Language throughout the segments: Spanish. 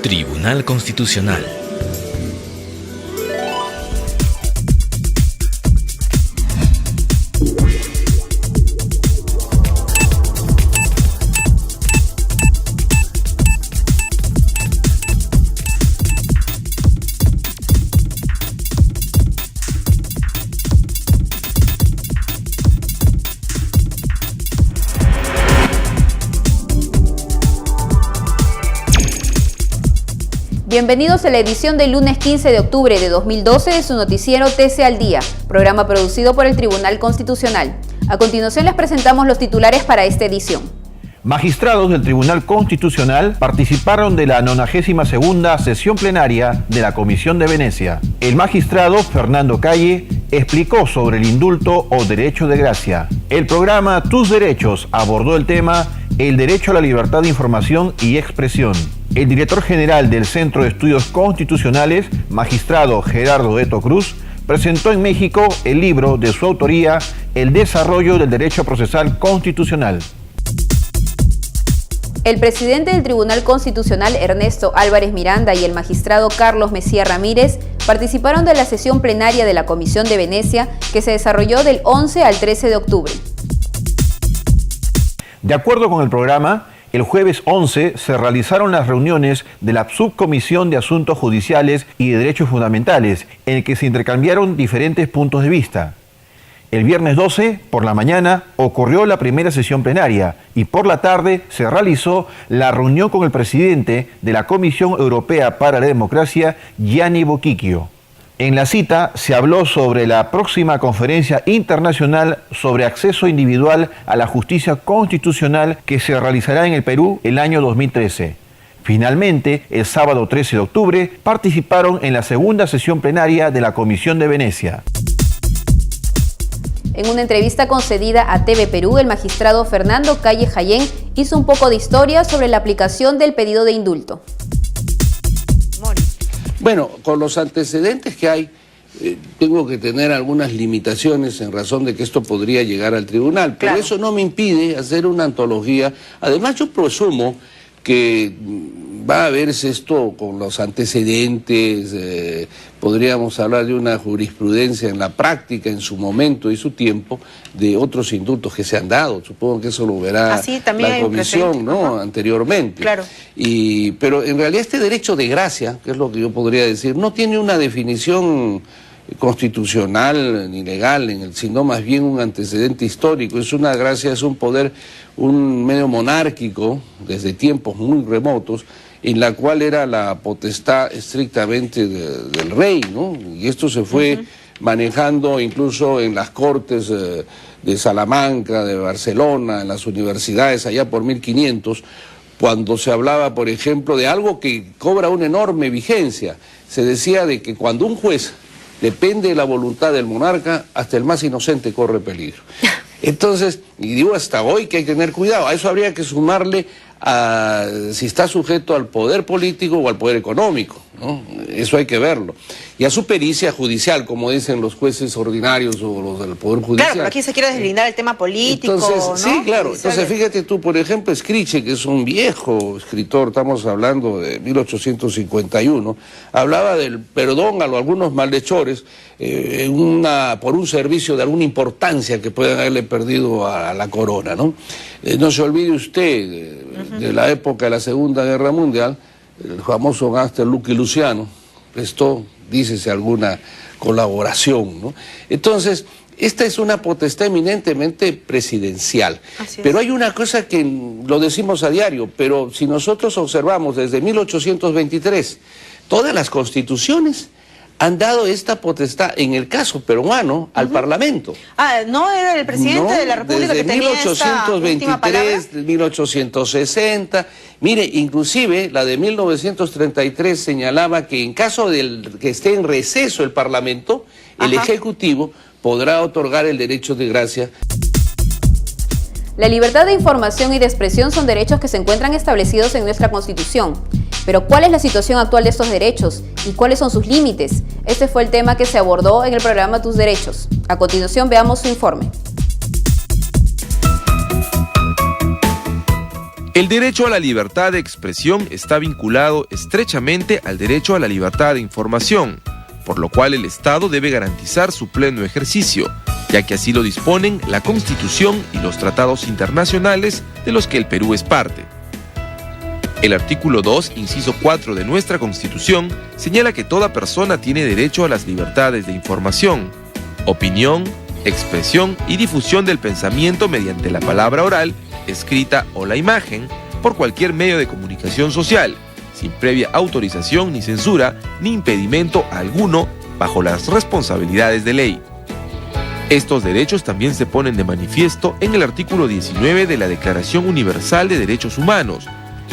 Tribunal Constitucional. Bienvenidos a la edición del lunes 15 de octubre de 2012 de su noticiero TC al Día, programa producido por el Tribunal Constitucional. A continuación les presentamos los titulares para esta edición. Magistrados del Tribunal Constitucional participaron de la 92ª sesión plenaria de la Comisión de Venecia. El magistrado Fernando Calle explicó sobre el indulto o derecho de gracia. El programa Tus Derechos abordó el tema el derecho a la libertad de información y expresión. El director general del Centro de Estudios Constitucionales, magistrado Gerardo Eto Cruz, presentó en México el libro de su autoría, El desarrollo del derecho procesal constitucional. El presidente del Tribunal Constitucional, Ernesto Álvarez Miranda, y el magistrado Carlos Mejía Ramírez participaron de la sesión plenaria de la Comisión de Venecia, que se desarrolló del 11 al 13 de octubre. De acuerdo con el programa, el jueves 11 se realizaron las reuniones de la Subcomisión de Asuntos Judiciales y de Derechos Fundamentales, en el que se intercambiaron diferentes puntos de vista. El viernes 12, por la mañana, ocurrió la primera sesión plenaria y por la tarde se realizó la reunión con el presidente de la Comisión Europea para la Democracia, Gianni Bochicchio. En la cita se habló sobre la próxima conferencia internacional sobre acceso individual a la justicia constitucional que se realizará en el Perú el año 2013. Finalmente, el sábado 13 de octubre, participaron en la segunda sesión plenaria de la Comisión de Venecia. En una entrevista concedida a TV Perú, el magistrado Fernando Calle Jayén hizo un poco de historia sobre la aplicación del pedido de indulto. Bueno, con los antecedentes que hay, tengo que tener algunas limitaciones en razón de que esto podría llegar al tribunal, pero claro, eso no me impide hacer una antología. Además, yo presumo que va a verse esto con los antecedentes, podríamos hablar de una jurisprudencia en la práctica, en su momento y su tiempo, de otros indultos que se han dado. Supongo que eso lo verá la comisión, ¿no? Anteriormente. Claro. Pero en realidad este derecho de gracia, que es lo que yo podría decir, no tiene una definición constitucional ni legal, sino más bien un antecedente histórico. Es una gracia, es un poder, un medio monárquico desde tiempos muy remotos, en la cual era la potestad estrictamente del rey, ¿no? Y esto se fue manejando incluso en las cortes de Salamanca, de Barcelona, en las universidades allá por 1500, cuando se hablaba, por ejemplo, de algo que cobra una enorme vigencia. Se decía de que cuando un juez depende de la voluntad del monarca, hasta el más inocente corre peligro. Entonces, y digo hasta hoy que hay que tener cuidado, a eso habría que sumarle a si está sujeto al poder político o al poder económico, ¿no? Eso hay que verlo. Y a su pericia judicial, como dicen los jueces ordinarios o los del Poder Judicial. Claro, pero aquí se quiere deslindar el tema político, entonces, ¿no? Sí, claro. Entonces, fíjate tú, por ejemplo, Scriche, que es un viejo escritor, estamos hablando de 1851, hablaba del perdón a algunos malhechores por un servicio de alguna importancia que puedan haberle perdido a la corona, ¿no? No se olvide usted de la época de la Segunda Guerra Mundial, el famoso gángster Lucky Luciano prestó, dícese, alguna colaboración, ¿no? Entonces, esta es una potestad eminentemente presidencial. Pero hay una cosa que lo decimos a diario, pero si nosotros observamos desde 1823, todas las constituciones han dado esta potestad, en el caso peruano, al Parlamento. ¿No era el presidente de la República que tenía esta última palabra? Desde 1823, 1860, mire, inclusive la de 1933 señalaba que en caso de que esté en receso el Parlamento, el Ejecutivo podrá otorgar el derecho de gracia. La libertad de información y de expresión son derechos que se encuentran establecidos en nuestra Constitución. Pero ¿cuál es la situación actual de estos derechos y cuáles son sus límites? Este fue el tema que se abordó en el programa Tus Derechos. A continuación veamos su informe. El derecho a la libertad de expresión está vinculado estrechamente al derecho a la libertad de información, por lo cual el Estado debe garantizar su pleno ejercicio, ya que así lo disponen la Constitución y los tratados internacionales de los que el Perú es parte. El artículo 2, inciso 4 de nuestra Constitución señala que toda persona tiene derecho a las libertades de información, opinión, expresión y difusión del pensamiento mediante la palabra oral, escrita o la imagen, por cualquier medio de comunicación social, sin previa autorización ni censura ni impedimento alguno bajo las responsabilidades de ley. Estos derechos también se ponen de manifiesto en el artículo 19 de la Declaración Universal de Derechos Humanos,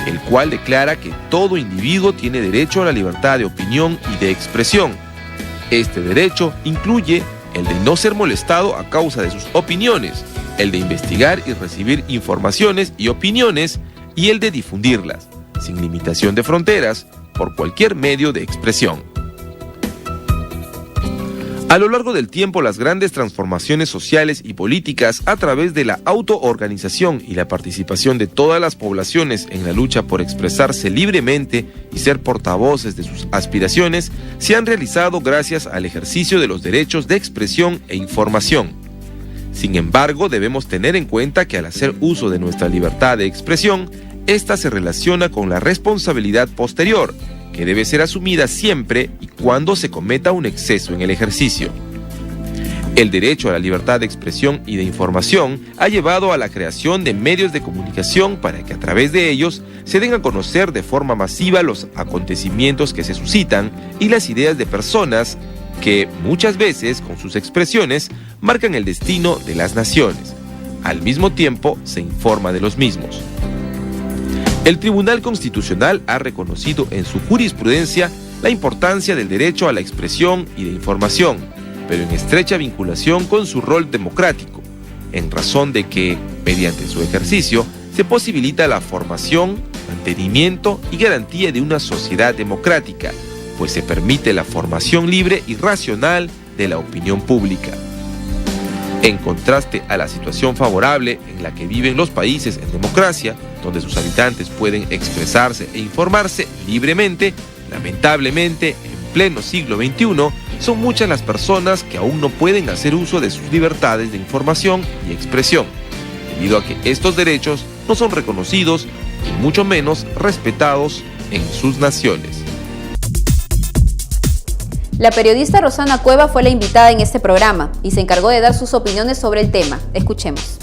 el cual declara que todo individuo tiene derecho a la libertad de opinión y de expresión. Este derecho incluye el de no ser molestado a causa de sus opiniones, el de investigar y recibir informaciones y opiniones, y el de difundirlas, sin limitación de fronteras, por cualquier medio de expresión. A lo largo del tiempo, las grandes transformaciones sociales y políticas a través de la autoorganización y la participación de todas las poblaciones en la lucha por expresarse libremente y ser portavoces de sus aspiraciones se han realizado gracias al ejercicio de los derechos de expresión e información. Sin embargo, debemos tener en cuenta que al hacer uso de nuestra libertad de expresión, esta se relaciona con la responsabilidad posterior, que debe ser asumida siempre y cuando se cometa un exceso en el ejercicio. El derecho a la libertad de expresión y de información ha llevado a la creación de medios de comunicación para que a través de ellos se den a conocer de forma masiva los acontecimientos que se suscitan y las ideas de personas que muchas veces con sus expresiones marcan el destino de las naciones. Al mismo tiempo se informa de los mismos. El Tribunal Constitucional ha reconocido en su jurisprudencia la importancia del derecho a la expresión y de información, pero en estrecha vinculación con su rol democrático, en razón de que, mediante su ejercicio, se posibilita la formación, mantenimiento y garantía de una sociedad democrática, pues se permite la formación libre y racional de la opinión pública. En contraste a la situación favorable en la que viven los países en democracia, donde sus habitantes pueden expresarse e informarse libremente, lamentablemente, en pleno siglo XXI, son muchas las personas que aún no pueden hacer uso de sus libertades de información y expresión, debido a que estos derechos no son reconocidos y mucho menos respetados en sus naciones. La periodista Rosana Cueva fue la invitada en este programa y se encargó de dar sus opiniones sobre el tema. Escuchemos.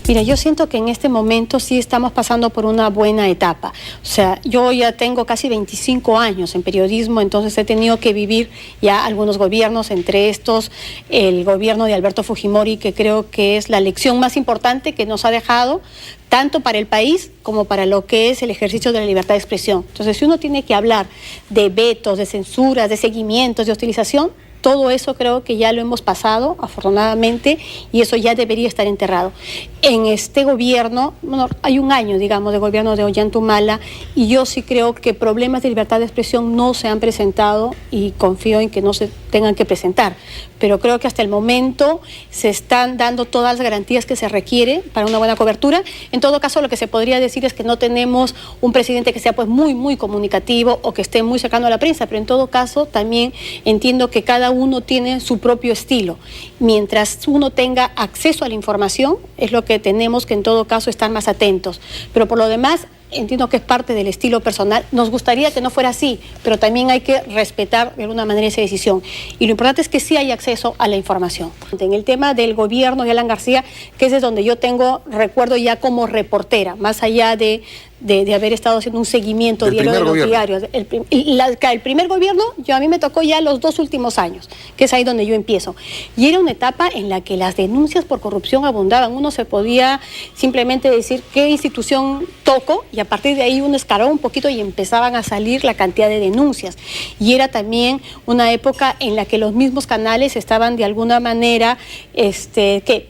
Mira, yo siento que en este momento sí estamos pasando por una buena etapa. O sea, yo ya tengo casi 25 años en periodismo, entonces he tenido que vivir ya algunos gobiernos, entre estos el gobierno de Alberto Fujimori, que creo que es la lección más importante que nos ha dejado, tanto para el país como para lo que es el ejercicio de la libertad de expresión. Entonces, si uno tiene que hablar de vetos, de censuras, de seguimientos, de hostilización, todo eso creo que ya lo hemos pasado, afortunadamente, y eso ya debería estar enterrado. En este gobierno, bueno, hay un año, digamos, de gobierno de Ollanta, y yo sí creo que problemas de libertad de expresión no se han presentado y confío en que no se tengan que presentar. Pero creo que hasta el momento se están dando todas las garantías que se requiere para una buena cobertura. En todo caso, lo que se podría decir es que no tenemos un presidente que sea pues muy comunicativo o que esté muy cercano a la prensa, pero en todo caso también entiendo que cada uno tiene su propio estilo. Mientras uno tenga acceso a la información, es lo que tenemos que en todo caso estar más atentos. Pero por lo demás, entiendo que es parte del estilo personal. Nos gustaría que no fuera así, pero también hay que respetar de alguna manera esa decisión. Y lo importante es que sí hay acceso a la información. En el tema del gobierno de Alan García, que es donde yo tengo recuerdo ya como reportera, más allá de haber estado haciendo un seguimiento diario de los diarios. El primer gobierno, a mí me tocó ya los 2 últimos años, que es ahí donde yo empiezo. Y era una etapa en la que las denuncias por corrupción abundaban. Uno se podía simplemente decir qué institución toco y a partir de ahí uno escalaba un poquito y empezaban a salir la cantidad de denuncias. Y era también una época en la que los mismos canales estaban de alguna manera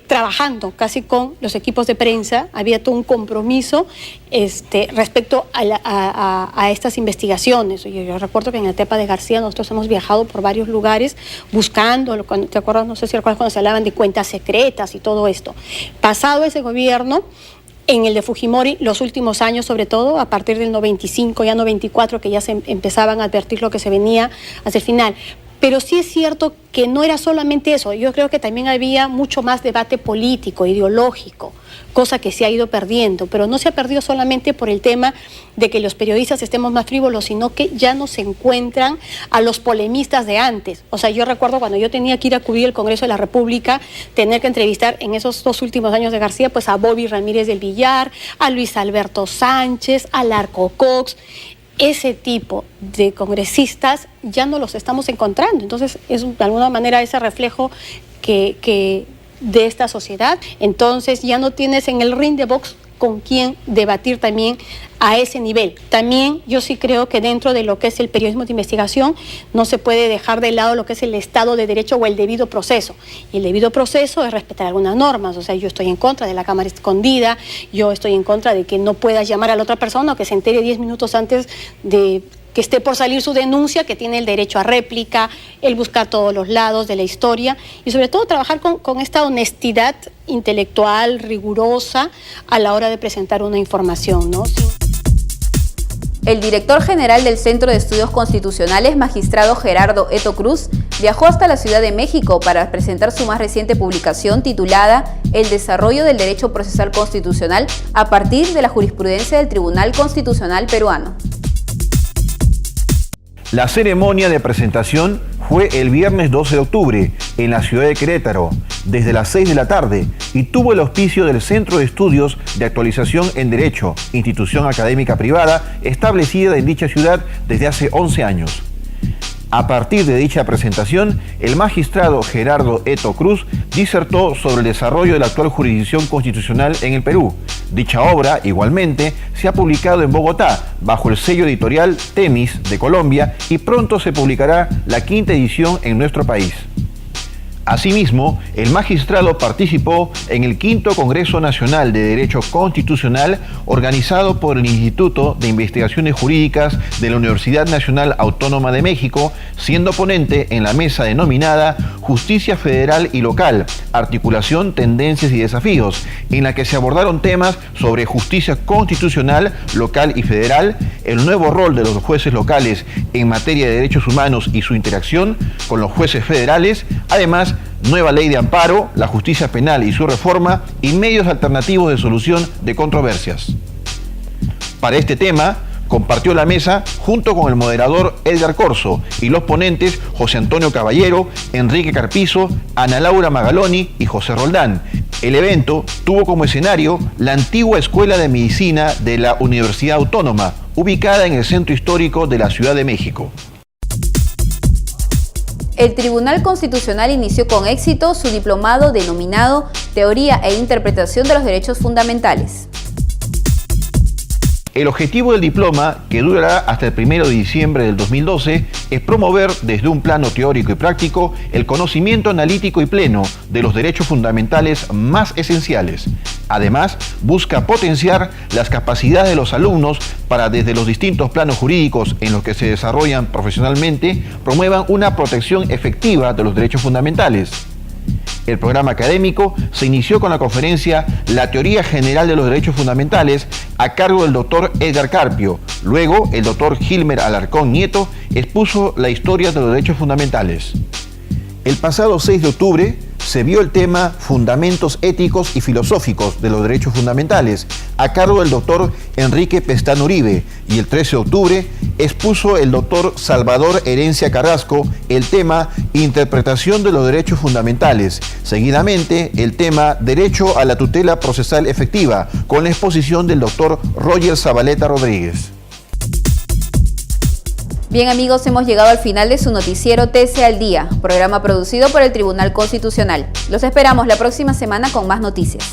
trabajando casi con los equipos de prensa. Había todo un compromiso respecto a estas investigaciones. Yo recuerdo que en la etapa de García nosotros hemos viajado por varios lugares buscando, ¿te acuerdas? No sé si recuerdas cuando se hablaban de cuentas secretas y todo esto. Pasado ese gobierno, En el de Fujimori, los últimos años, sobre todo, a partir del 95, ya 94, que ya se empezaban a advertir lo que se venía hacia el final. Pero sí es cierto que no era solamente eso. Yo creo que también había mucho más debate político, ideológico, cosa que se ha ido perdiendo. Pero no se ha perdido solamente por el tema de que los periodistas estemos más frívolos, sino que ya no se encuentran a los polemistas de antes. O sea, yo recuerdo cuando yo tenía que ir a cubrir el Congreso de la República, tener que entrevistar en esos 2 últimos años de García, pues a Bobby Ramírez del Villar, a Luis Alberto Sánchez, a Larco Cox. Ese tipo de congresistas ya no los estamos encontrando. Entonces, es de alguna manera ese reflejo que de esta sociedad. Entonces, ya no tienes en el ring de box con quién debatir también a ese nivel. También yo sí creo que dentro de lo que es el periodismo de investigación no se puede dejar de lado lo que es el Estado de Derecho o el debido proceso. Y el debido proceso es respetar algunas normas. O sea, yo estoy en contra de la cámara escondida, yo estoy en contra de que no puedas llamar a la otra persona o que se entere 10 minutos antes de que esté por salir su denuncia, que tiene el derecho a réplica, el buscar todos los lados de la historia y sobre todo trabajar con esta honestidad intelectual, rigurosa a la hora de presentar una información, ¿no? Sí. El director general del Centro de Estudios Constitucionales, magistrado Gerardo Eto Cruz, viajó hasta la Ciudad de México para presentar su más reciente publicación titulada El desarrollo del derecho procesal constitucional a partir de la jurisprudencia del Tribunal Constitucional peruano. La ceremonia de presentación fue el viernes 12 de octubre en la ciudad de Querétaro, desde las 6 de la tarde, y tuvo el auspicio del Centro de Estudios de Actualización en Derecho, institución académica privada establecida en dicha ciudad desde hace 11 años. A partir de dicha presentación, el magistrado Gerardo Eto Cruz disertó sobre el desarrollo de la actual jurisdicción constitucional en el Perú. Dicha obra, igualmente, se ha publicado en Bogotá, bajo el sello editorial Temis de Colombia, y pronto se publicará la 5ª edición en nuestro país. Asimismo, el magistrado participó en el 5º Congreso Nacional de Derecho Constitucional organizado por el Instituto de Investigaciones Jurídicas de la Universidad Nacional Autónoma de México, siendo ponente en la mesa denominada Justicia Federal y Local, Articulación, Tendencias y Desafíos, en la que se abordaron temas sobre justicia constitucional, local y federal, el nuevo rol de los jueces locales en materia de derechos humanos y su interacción con los jueces federales, además nueva ley de amparo, la justicia penal y su reforma y medios alternativos de solución de controversias. Para este tema, compartió la mesa junto con el moderador Edgar Corso y los ponentes José Antonio Caballero, Enrique Carpizo, Ana Laura Magaloni y José Roldán. El evento tuvo como escenario la antigua Escuela de Medicina de la Universidad Autónoma, ubicada en el centro histórico de la Ciudad de México. El Tribunal Constitucional inició con éxito su diplomado denominado Teoría e Interpretación de los Derechos Fundamentales. El objetivo del diploma, que durará hasta el 1 de diciembre del 2012, es promover desde un plano teórico y práctico el conocimiento analítico y pleno de los derechos fundamentales más esenciales. Además, busca potenciar las capacidades de los alumnos para, desde los distintos planos jurídicos en los que se desarrollan profesionalmente, promuevan una protección efectiva de los derechos fundamentales. El programa académico se inició con la conferencia La Teoría General de los Derechos Fundamentales a cargo del doctor Edgar Carpio. Luego, el doctor Gilmer Alarcón Nieto expuso la historia de los derechos fundamentales. El pasado 6 de octubre se vio el tema Fundamentos éticos y filosóficos de los derechos fundamentales a cargo del doctor Enrique Pestana Uribe, y el 13 de octubre expuso el doctor Salvador Herencia Carrasco el tema Interpretación de los derechos fundamentales. Seguidamente, el tema Derecho a la tutela procesal efectiva, con la exposición del doctor Roger Zabaleta Rodríguez. Bien amigos, hemos llegado al final de su noticiero TC al Día, programa producido por el Tribunal Constitucional. Los esperamos la próxima semana con más noticias.